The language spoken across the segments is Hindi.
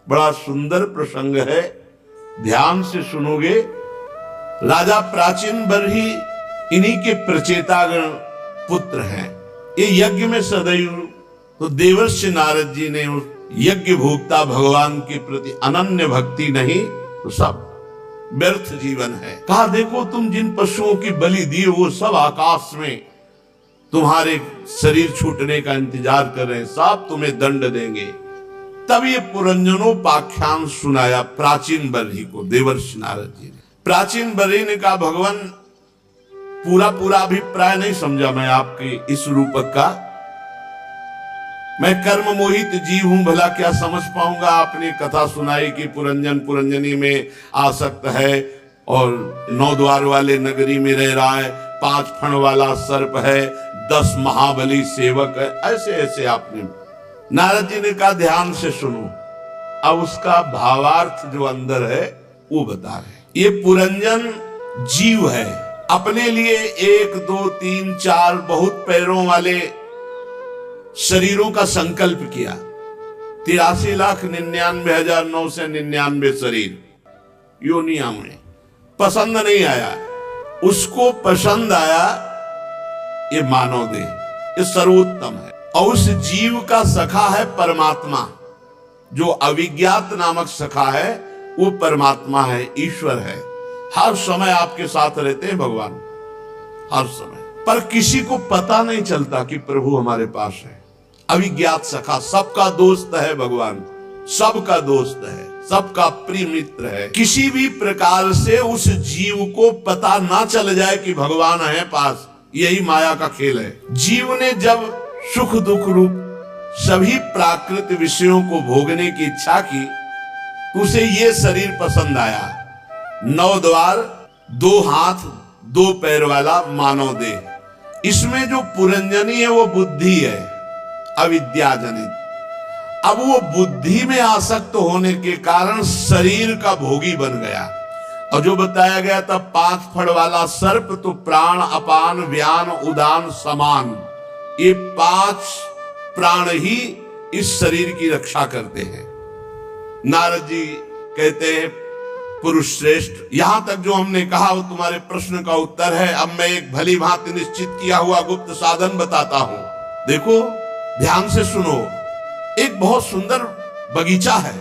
बड़ा सुंदर प्रसंग है, ध्यान से सुनोगे। राजा प्राचीन बरही इन्हीं के प्रचेतागण पुत्र हैं। ये यज्ञ में सदैव तो देवर्षि नारद जी ने उस यज्ञ भोक्ता भगवान के प्रति अनन्य भक्ति नहीं तो सब व्यर्थ जीवन है। कहा देखो तुम जिन पशुओं की बलि दी वो सब आकाश में तुम्हारे शरीर छूटने का इंतजार कर रहे हैं, सब तुम्हें दंड देंगे। तब ये पुरंजनोपाख्यान सुनाया प्राचीन बरही को देवर्षि नारद जी ने। प्राचीन बरही ने कहा भगवान पूरा अभिप्राय नहीं समझा मैं आपके इस रूपक का, मैं कर्म मोहित जीव हूं, भला क्या समझ पाऊंगा। आपने कथा सुनाई कि पुरंजन पुरंजनी में आसक्त है और 9 द्वार वाले नगरी में रह रहा है, 5 फण वाला सर्प है, 10 महाबली सेवक है, ऐसे ऐसे आपने। नारद जी ने कहा ध्यान से सुनो, अब उसका भावार्थ जो अंदर है वो बता रहे। ये पुरंजन जीव है, अपने लिए 1 2 3 4 बहुत पैरों वाले शरीरों का संकल्प किया। 83,99,999 शरीर योनिया में, पसंद नहीं आया। उसको पसंद आया ये मानव देह, ये सर्वोत्तम है। और उस जीव का सखा है परमात्मा, जो अविज्ञात नामक सखा है वो परमात्मा है, ईश्वर है। हर समय आपके साथ रहते हैं भगवान, हर समय, पर किसी को पता नहीं चलता कि प्रभु हमारे पास है। अविज्ञात सखा, सबका दोस्त है भगवान, सबका दोस्त है, सबका प्रिय मित्र है। किसी भी प्रकार से उस जीव को पता ना चल जाए कि भगवान है पास, यही माया का खेल है। जीव ने जब सुख दुख रूप सभी प्राकृत विषयों को भोगने की इच्छा की तो उसे ये शरीर पसंद आया। 9 द्वार, 2 हाथ 2 पैर वाला मानव देह। इसमें जो पुरंजनी है वो बुद्धि है, अविद्या जनित। अब वो बुद्धि में आसक्त होने के कारण शरीर का भोगी बन गया। और जो बताया गया था 5 फड़ वाला सर्प, तो प्राण अपान व्यान उदान समान, ये 5 प्राण ही इस शरीर की रक्षा करते हैं। नारद जी कहते हैं पुरुष श्रेष्ठ, यहां तक जो हमने कहा वो तुम्हारे प्रश्न का उत्तर है। अब मैं एक भली भांति निश्चित किया हुआ गुप्त साधन बताता हूं। देखो ध्यान से सुनो। एक बहुत सुंदर बगीचा है,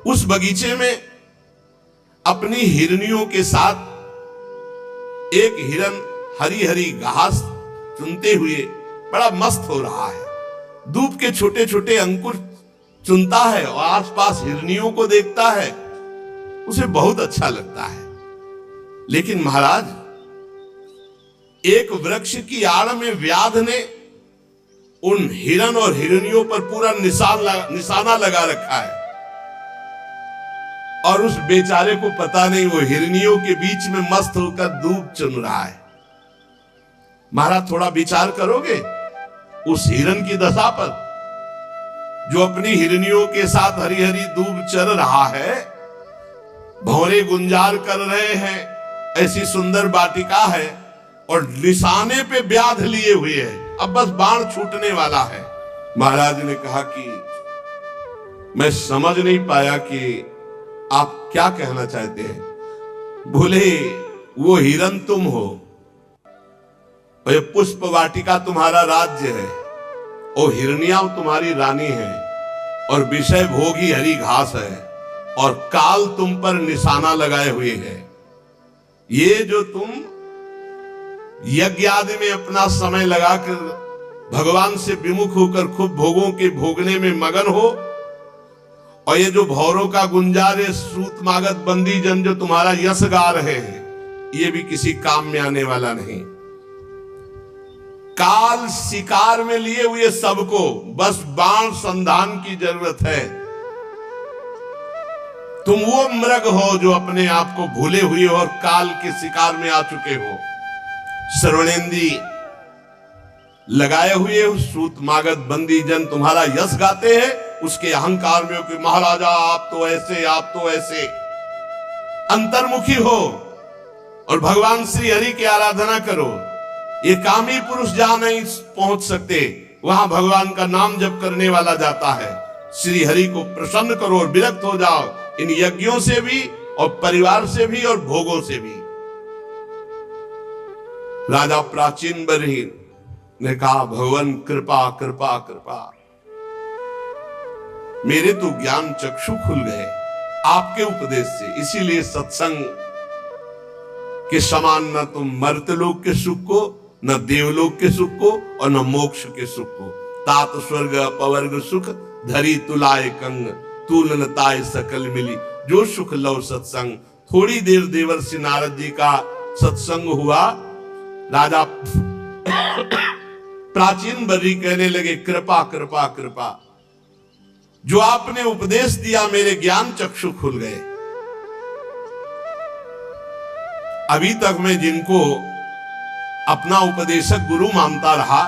उस बगीचे में अपनी हिरनियों के साथ एक हिरन हरी हरी घास चुनते हुए बड़ा मस्त हो रहा है। दूब के छोटे छोटे अंकुर चुनता है और आसपास हिरनियों को देखता है, उसे बहुत अच्छा लगता है। लेकिन महाराज, एक वृक्ष की आड़ में व्याध ने उन हिरन और हिरनियों पर पूरा निशाना लगा रखा है, और उस बेचारे को पता नहीं वो हिरनियों के बीच में मस्त होकर दूब चुन रहा है। महाराज थोड़ा विचार करोगे उस हिरन की दशा पर, जो अपनी हिरनियों के साथ हरी हरी दूब चर रहा है, भौरे गुंजार कर रहे हैं, ऐसी सुंदर वाटिका है और निशाने पे व्याध लिए हुए है, अब बस बाण छूटने वाला है। महाराज ने कहा कि मैं समझ नहीं पाया कि आप क्या कहना चाहते हैं। बोले वो हिरन तुम हो और ये पुष्प वाटिका तुम्हारा राज्य है और हिरनियां तुम्हारी रानी है और विषय भोगी हरी घास है और काल तुम पर निशाना लगाए हुए है। ये जो तुम यज्ञ आदि में अपना समय लगाकर भगवान से विमुख होकर खूब भोगों के भोगने में मगन हो, और ये जो भौरों का गुंजार सूत मागत बंदी जन जो तुम्हारा यश गा रहे हैं, ये भी किसी काम में आने वाला नहीं। काल शिकार में लिए हुए सबको बस बाण संधान की जरूरत है। तुम वो मृग हो जो अपने आप को भूले हुए और काल के शिकार में आ चुके हो। श्रवणेंद्री लगाए हुए सूत मागत बंदी जन तुम्हारा यश गाते हैं, उसके अहंकार में हो कि महाराजा आप तो ऐसे, आप तो ऐसे। अंतर्मुखी हो और भगवान श्री हरि की आराधना करो। ये कामी पुरुष जहां नहीं पहुंच सकते, वहां भगवान का नाम जप करने वाला जाता है। श्री हरि को प्रसन्न करो और विरक्त हो जाओ इन यज्ञों से भी और परिवार से भी और भोगों से भी। राजा प्राचीन बरही ने कहा, भगवान कृपा कृपा कृपा, मेरे तो ज्ञान चक्षु खुल गए आपके उपदेश से, इसीलिए सत्संग के समान न तुम मर्त्यलोक के सुख को, न देवलोक के सुख को और न मोक्ष के सुख को। तात स्वर्ग अपवर्ग सुख धरी तुलाए कंग, तुलनताय सकल मिली जो सुख लव सत्संग। थोड़ी देर देवर्षि नारद जी का सत्संग हुआ। राजा प्राचीन बर्री कहने लगे, कृपा कृपा कृपा, जो आपने उपदेश दिया मेरे ज्ञान चक्षु खुल गए। अभी तक मैं जिनको अपना उपदेशक गुरु मानता रहा,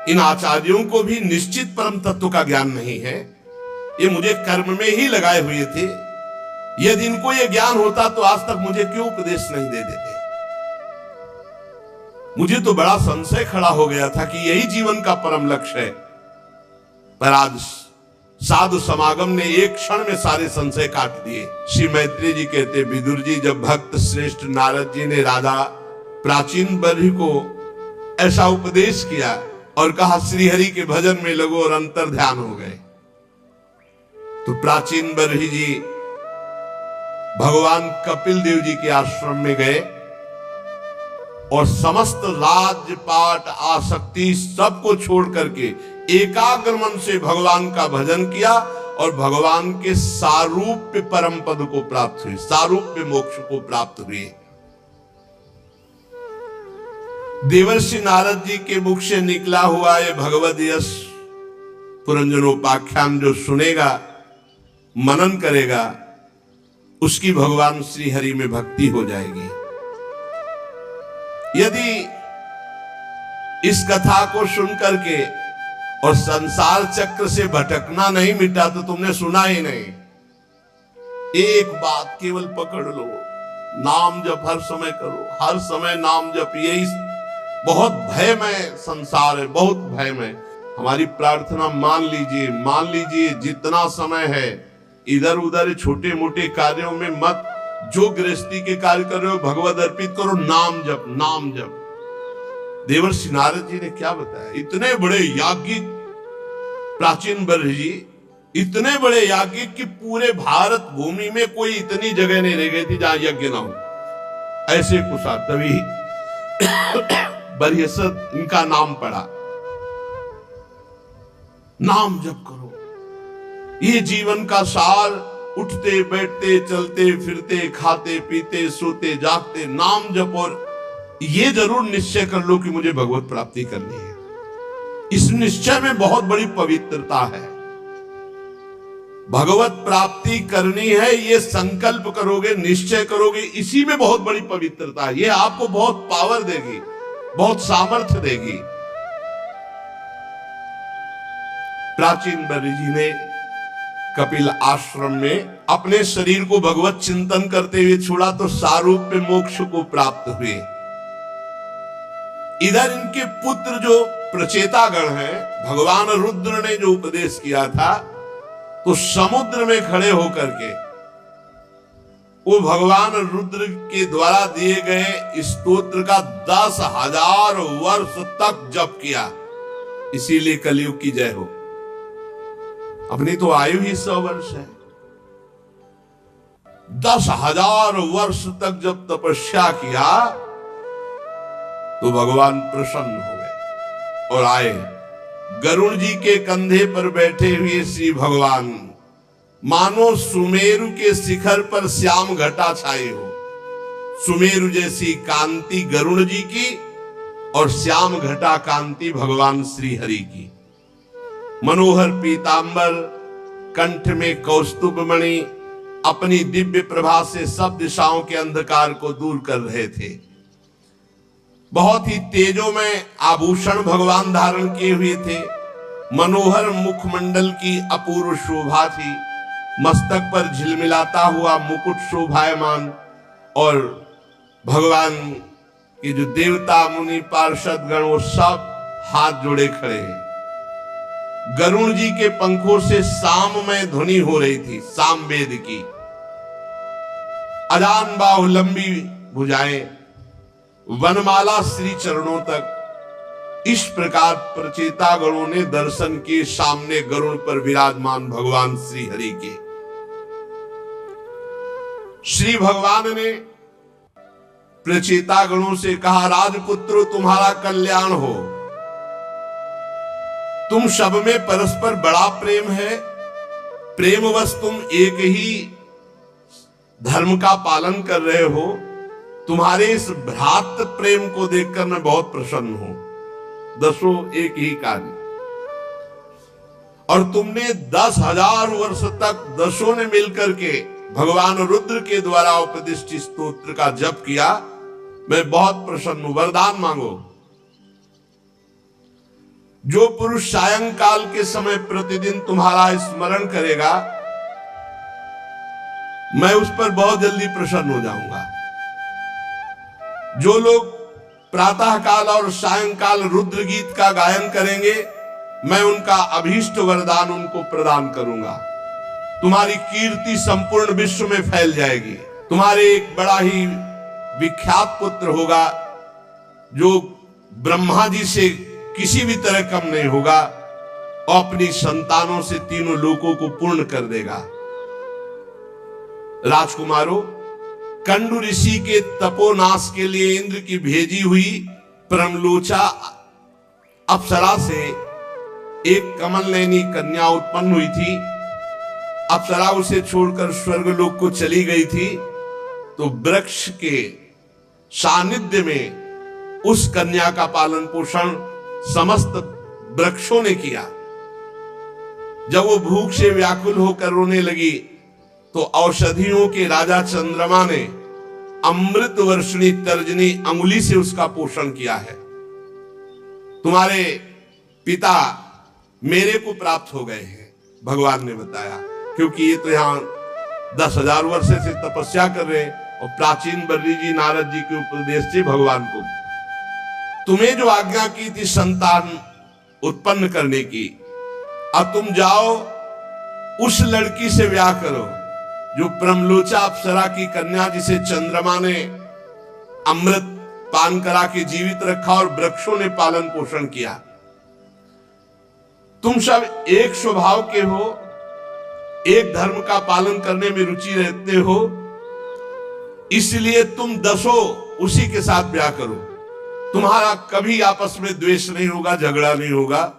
इन आचार्यों को भी निश्चित परम तत्व का ज्ञान नहीं है। ये मुझे कर्म में ही लगाए हुए थे। यदि इनको ये ज्ञान होता तो आज तक मुझे क्यों उपदेश नहीं दे देते। मुझे तो बड़ा संशय खड़ा हो गया था कि यही जीवन का परम लक्ष्य है, पर आज साधु समागम ने एक क्षण में सारे संशय काट दिए। श्री मैत्री जी कहते, विदुर जी, जब भक्त श्रेष्ठ नारद जी ने राजा प्राचीन बर्ही को ऐसा उपदेश किया और कहा श्रीहरि के भजन में लगो और अंतर ध्यान हो गए, तो प्राचीन बर्ही जी भगवान कपिल देव जी के आश्रम में गए और समस्त राजपाट आसक्ति सबको छोड़ करके एकाग्र मन से भगवान का भजन किया और भगवान के सारूप्य परम पद को प्राप्त हुए, सारूप्य मोक्ष को प्राप्त हुए। देवर्षि नारद जी के मुख से निकला हुआ ये भगवद यश पुरंजनोपाख्यान जो सुनेगा, मनन करेगा, उसकी भगवान श्री हरि में भक्ति हो जाएगी। यदि इस कथा को सुन करके और संसार चक्र से भटकना नहीं मिटा तो तुमने सुना ही नहीं। एक बात केवल पकड़ लो, नाम जप हर समय करो, हर समय नाम जप। यही बहुत भयमय संसार है, बहुत भयमय। हमारी प्रार्थना मान लीजिए जितना समय है इधर उधर छोटे मोटे कार्यों में मत, जो गृहस्थी के कार्य कर रहे हो भगवद अर्पित करो, नाम जप नाम जप। देवर्षि नारद जी ने क्या बताया, इतने बड़े याज्ञिक प्राचीन बर्ही जी, इतने बड़े याज्ञिक कि पूरे भारत भूमि में कोई इतनी जगह नहीं रह गई थी जहां यज्ञ ना हो। ऐसे कुशा तभी बरहसत इनका नाम पड़ा। नाम जप करो, ये जीवन का सार। उठते बैठते चलते फिरते खाते पीते सोते जागते नाम जप, और ये जरूर निश्चय कर लो कि मुझे भगवत प्राप्ति करनी है। इस निश्चय में बहुत बड़ी पवित्रता है। भगवत प्राप्ति करनी है, ये संकल्प करोगे, निश्चय करोगे, इसी में बहुत बड़ी पवित्रता है। ये आपको बहुत पावर देगी, बहुत सामर्थ्य देगी। प्राचीन बर्ही जी ने कपिल आश्रम में अपने शरीर को भगवत चिंतन करते हुए छोड़ा तो सारूप्य मोक्ष को प्राप्त हुए। इधर इनके पुत्र जो प्रचेतागण हैं, भगवान रुद्र ने जो उपदेश किया था, तो समुद्र में खड़े होकर के वो भगवान रुद्र के द्वारा दिए गए स्तोत्र का 10,000 वर्ष तक जप किया। इसीलिए कलयुग की जय हो। अपनी तो आयु ही 100 वर्ष है। 10,000 वर्ष तक जब तपस्या किया तो भगवान प्रसन्न हो गए और आए। गरुड़ जी के कंधे पर बैठे हुए श्री भगवान मानो सुमेरु के शिखर पर श्याम घटा छाए हो। सुमेरु जैसी कांति गरुड़ जी की और श्याम घटा कांति भगवान श्री हरि की। मनोहर पीतांबर, कंठ में कौस्तुभ मणि, अपनी दिव्य प्रभा से सब दिशाओं के अंधकार को दूर कर रहे थे। बहुत ही तेजों में आभूषण भगवान धारण किए हुए थे। मनोहर मुखमंडल की अपूर्व शोभा थी। मस्तक पर झिलमिलाता हुआ मुकुट शोभायमान, और भगवान के जो देवता मुनि पार्षद गण वो सब हाथ जोड़े खड़े हैं। गरुण जी के पंखों से साममय ध्वनि हो रही थी, सामवेद की। अजान बाहु लंबी भुजाएं, वनमाला श्री चरणों तक। इस प्रकार प्रचेता गणों ने दर्शन किए सामने गरुड़ पर विराजमान भगवान श्री हरि के। श्री भगवान ने प्रचेता गणों से कहा, राजपुत्रो तुम्हारा कल्याण हो। तुम सब में परस्पर बड़ा प्रेम है, प्रेमवश तुम एक ही धर्म का पालन कर रहे हो। तुम्हारे इस भ्रातृ प्रेम को देखकर मैं बहुत प्रसन्न हूं। दसों एक ही कार्य, और तुमने 10,000 वर्ष तक दसों ने मिलकर के भगवान रुद्र के द्वारा उपदिष्ट स्तोत्र का जप किया। मैं बहुत प्रसन्न हूं। वरदान मांगो। जो पुरुष सायंकाल के समय प्रतिदिन तुम्हारा स्मरण करेगा, मैं उस पर बहुत जल्दी प्रसन्न हो जाऊंगा। जो लोग प्रातः काल और सायंकाल रुद्र गीत का गायन करेंगे, मैं उनका अभीष्ट वरदान उनको प्रदान करूंगा। तुम्हारी कीर्ति संपूर्ण विश्व में फैल जाएगी। तुम्हारे एक बड़ा ही विख्यात पुत्र होगा, जो ब्रह्मा जी से किसी भी तरह कम नहीं होगा, और अपनी संतानों से तीनों लोकों को पूर्ण कर देगा। राजकुमारों, कंडु ऋषि के तपोनाश के लिए इंद्र की भेजी हुई परमलोचा अप्सरा से एक कमल नयनी कन्या उत्पन्न हुई थी। अप्सरा उसे छोड़कर स्वर्गलोक को चली गई थी, तो वृक्ष के सानिध्य में उस कन्या का पालन पोषण समस्त वृक्षों ने किया। जब वो भूख से व्याकुल होकर रोने लगी, तो औषधियों के राजा चंद्रमा ने अमृत वर्षिणी तर्जनी अंगुली से उसका पोषण किया है। तुम्हारे पिता मेरे को प्राप्त हो गए हैं, भगवान ने बताया, क्योंकि ये तो यहां 10,000 वर्ष से तपस्या कर रहे हैं, और प्राचीन बर्री जी नारद जी के उपदेश से भगवान को तुम्हें जो आज्ञा की थी संतान उत्पन्न करने की, अब तुम जाओ उस लड़की से ब्याह करो जो ब्रह्मलोचा अप्सरा की कन्या, जिसे चंद्रमा ने अमृत पान करा के जीवित रखा और वृक्षों ने पालन पोषण किया। तुम सब एक स्वभाव के हो, एक धर्म का पालन करने में रुचि रखते हो, इसलिए तुम दसों उसी के साथ ब्याह करो। तुम्हारा कभी आपस में द्वेष नहीं होगा, झगड़ा नहीं होगा।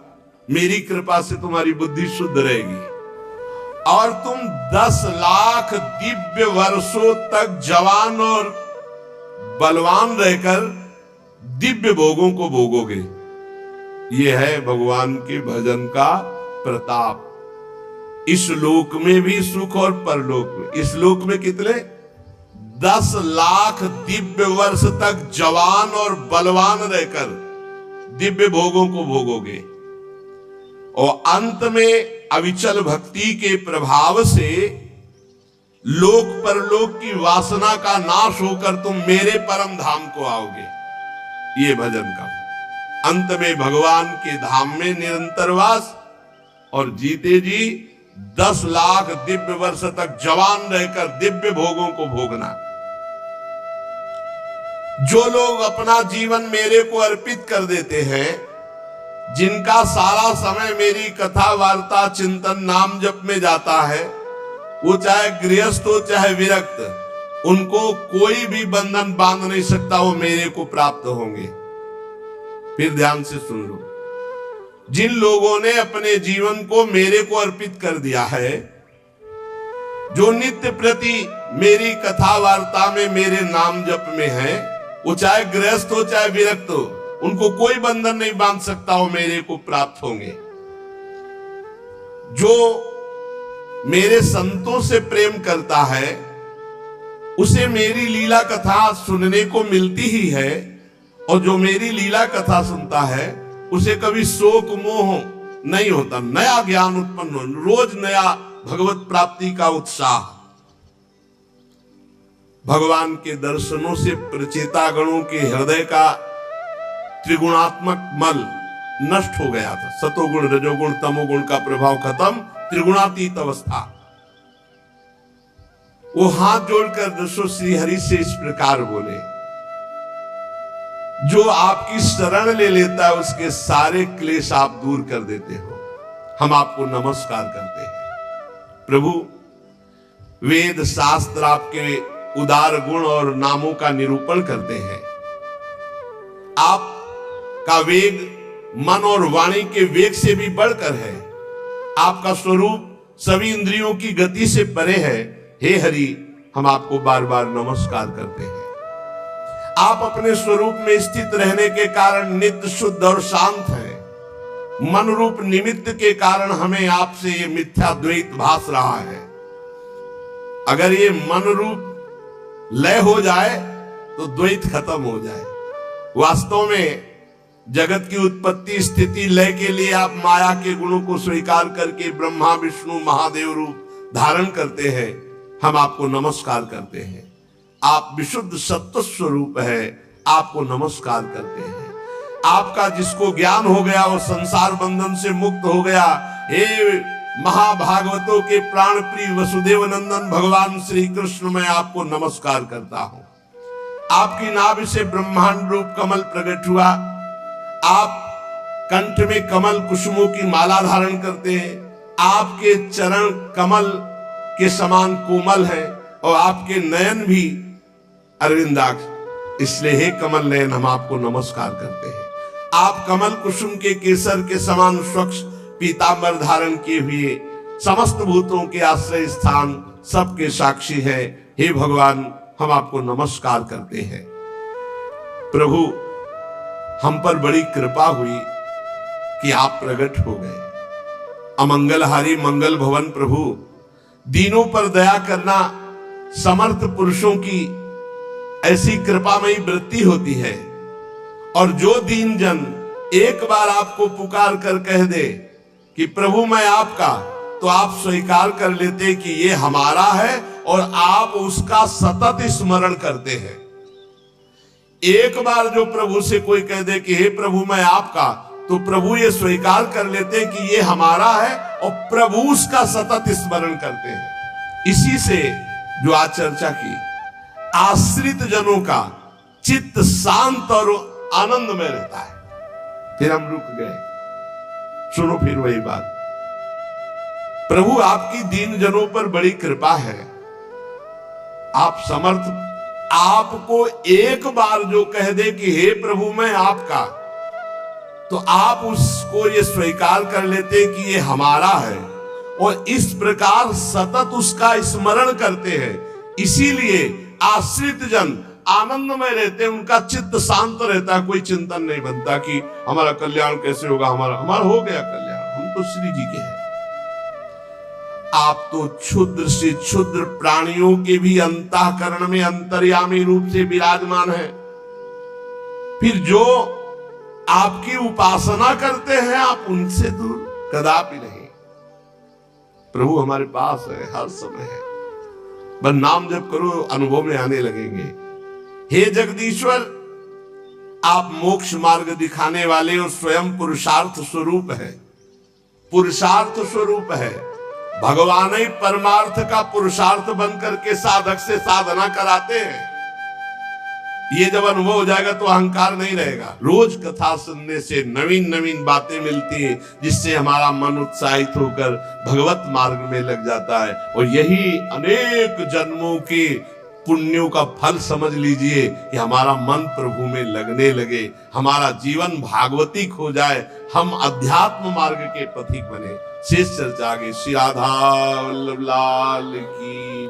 मेरी कृपा से तुम्हारी बुद्धि शुद्ध रहेगी, और तुम 10 लाख दिव्य वर्षों तक जवान और बलवान रहकर दिव्य भोगों को भोगोगे। यह है भगवान के भजन का प्रताप। इस लोक में भी सुख और परलोक में। इस लोक में कितने? 10 लाख दिव्य वर्ष तक जवान और बलवान रहकर दिव्य भोगों को भोगोगे, और अंत में अविचल भक्ति के प्रभाव से लोक परलोक की वासना का नाश होकर तुम मेरे परम धाम को आओगे। ये भजन का अंत में भगवान के धाम में निरंतर वास, और जीते जी 10 लाख दिव्य वर्ष तक जवान रहकर दिव्य भोगों को भोगना। जो लोग अपना जीवन मेरे को अर्पित कर देते हैं, जिनका सारा समय मेरी कथा वार्ता चिंतन नाम जप में जाता है, वो चाहे गृहस्थ हो चाहे विरक्त, उनको कोई भी बंधन बांध नहीं सकता, वो मेरे को प्राप्त होंगे। फिर ध्यान से सुन लो, जिन लोगों ने अपने जीवन को मेरे को अर्पित कर दिया है, जो नित्य प्रति मेरी कथा वार्ता में मेरे नाम जप में है, वो चाहे गृहस्थ हो चाहे विरक्त हो, उनको कोई बंधन नहीं बांध सकता, वो मेरे को प्राप्त होंगे। जो मेरे संतों से प्रेम करता है, उसे मेरी लीला कथा सुनने को मिलती ही है, और जो मेरी लीला कथा सुनता है उसे कभी शोक मोह नहीं होता, नया ज्ञान उत्पन्न हो, रोज नया भगवत प्राप्ति का उत्साह। भगवान के दर्शनों से प्रचेता गणों के हृदय का त्रिगुणात्मक मल नष्ट हो गया था। सतोगुण रजोगुण तमोगुण का प्रभाव खत्म, त्रिगुणातीत अवस्था। वो हाथ जोड़कर दसो श्री हरि से इस प्रकार बोले, जो आपकी शरण ले लेता है उसके सारे क्लेश आप दूर कर देते हो। हम आपको नमस्कार करते हैं प्रभु। वेद शास्त्र आपके उदार गुण और नामों का निरूपण करते हैं। आपका वेग मन और वाणी के वेग से भी बढ़कर है। आपका स्वरूप सभी इंद्रियों की गति से परे है। हे हरि, हम आपको बार बार नमस्कार करते हैं। आप अपने स्वरूप में स्थित रहने के कारण नित्य शुद्ध और शांत है। मन रूप निमित्त के कारण हमें आपसे ये मिथ्या द्वैत भास रहा है। अगर ये मन रूप लय हो जाए तो द्वैत खत्म हो जाए। वास्तव में जगत की उत्पत्ति स्थिति लय के लिए आप माया के गुणों को स्वीकार करके ब्रह्मा विष्णु महादेव रूप धारण करते हैं। हम आपको नमस्कार करते हैं। आप विशुद्ध सत्व स्वरूप है, आपको नमस्कार करते हैं। आपका जिसको ज्ञान हो गया वो संसार बंधन से मुक्त हो गया। हे महाभागवतों के प्राण प्रिय वसुदेव नंदन भगवान श्री कृष्ण, मैं आपको नमस्कार करता हूं। आपकी नाभि से ब्रह्मांड रूप कमल प्रकट हुआ। आप कंठ में कमल कुसुमों की माला धारण करते हैं। आपके चरण कमल के समान कोमल है और आपके नयन भी अरविंदाक्ष। इसलिए हे कमल नयन, हम आपको नमस्कार करते हैं। आप कमल कुसुम के केसर के समान स्वच्छ पीतांबर धारण किए हुए समस्त भूतों के आश्रय स्थान सबके साक्षी है। हे भगवान, हम आपको नमस्कार करते हैं। प्रभु, हम पर बड़ी कृपा हुई कि आप प्रकट हो गए। अमंगलहारी मंगल भवन प्रभु, दीनों पर दया करना समर्थ पुरुषों की ऐसी कृपामयी वृत्ति होती है। और जो दीन जन एक बार आपको पुकार कर कह दे कि प्रभु मैं आपका, तो आप स्वीकार कर लेते कि ये हमारा है और आप उसका सतत स्मरण करते हैं। एक बार जो प्रभु से कोई कह दे कि हे प्रभु मैं आपका, तो प्रभु ये स्वीकार कर लेते कि ये हमारा है और प्रभु उसका सतत स्मरण करते हैं। इसी से जो आज चर्चा की, आश्रित जनों का चित्त शांत और आनंद में रहता है। फिर हम रुक गए। सुनो फिर वही बात। प्रभु आपकी दीन जनों पर बड़ी कृपा है। आप समर्थ, आपको एक बार जो कह दे कि हे प्रभु मैं आपका, तो आप उसको ये स्वीकार कर लेते कि ये हमारा है और इस प्रकार सतत उसका स्मरण करते हैं। इसीलिए आश्रित जन आनंद में रहते हैं, उनका चित्त शांत रहता है। कोई चिंतन नहीं बनता कि हमारा कल्याण कैसे होगा, हमारा हो गया कल्याण, हम तो श्री जी के हैं। आप तो क्षुद्र से क्षुद्र प्राणियों के भी अंतःकरण में अंतर्यामी रूप से विराजमान है। फिर जो आपकी उपासना करते हैं, आप उनसे दूर कदापि नहीं। प्रभु हमारे पास है, हर समय है। बस नाम जप करो, अनुभव में आने लगेंगे। हे जगदीश्वर, आप मोक्ष मार्ग दिखाने वाले और स्वयं पुरुषार्थ स्वरूप है। पुरुषार्थ स्वरूप है। भगवान ही परमार्थ का पुरुषार्थ बनकर के साधक से साधना कराते हैं। ये जब अनुभव हो जाएगा तो अहंकार नहीं रहेगा। रोज कथा सुनने से नवीन नवीन बातें मिलती हैं, जिससे हमारा मन उत्साहित होकर भगवत मार्ग में लग जाता है। और यही अनेक जन्मों के पुण्यों का फल समझ लीजिए कि हमारा मन प्रभु में लगने लगे, हमारा जीवन भागवतिक हो जाए, हम अध्यात्म मार्ग के पथिक बने। शेष चर्चा आगे। श्री राधा वल्लभ लाल की।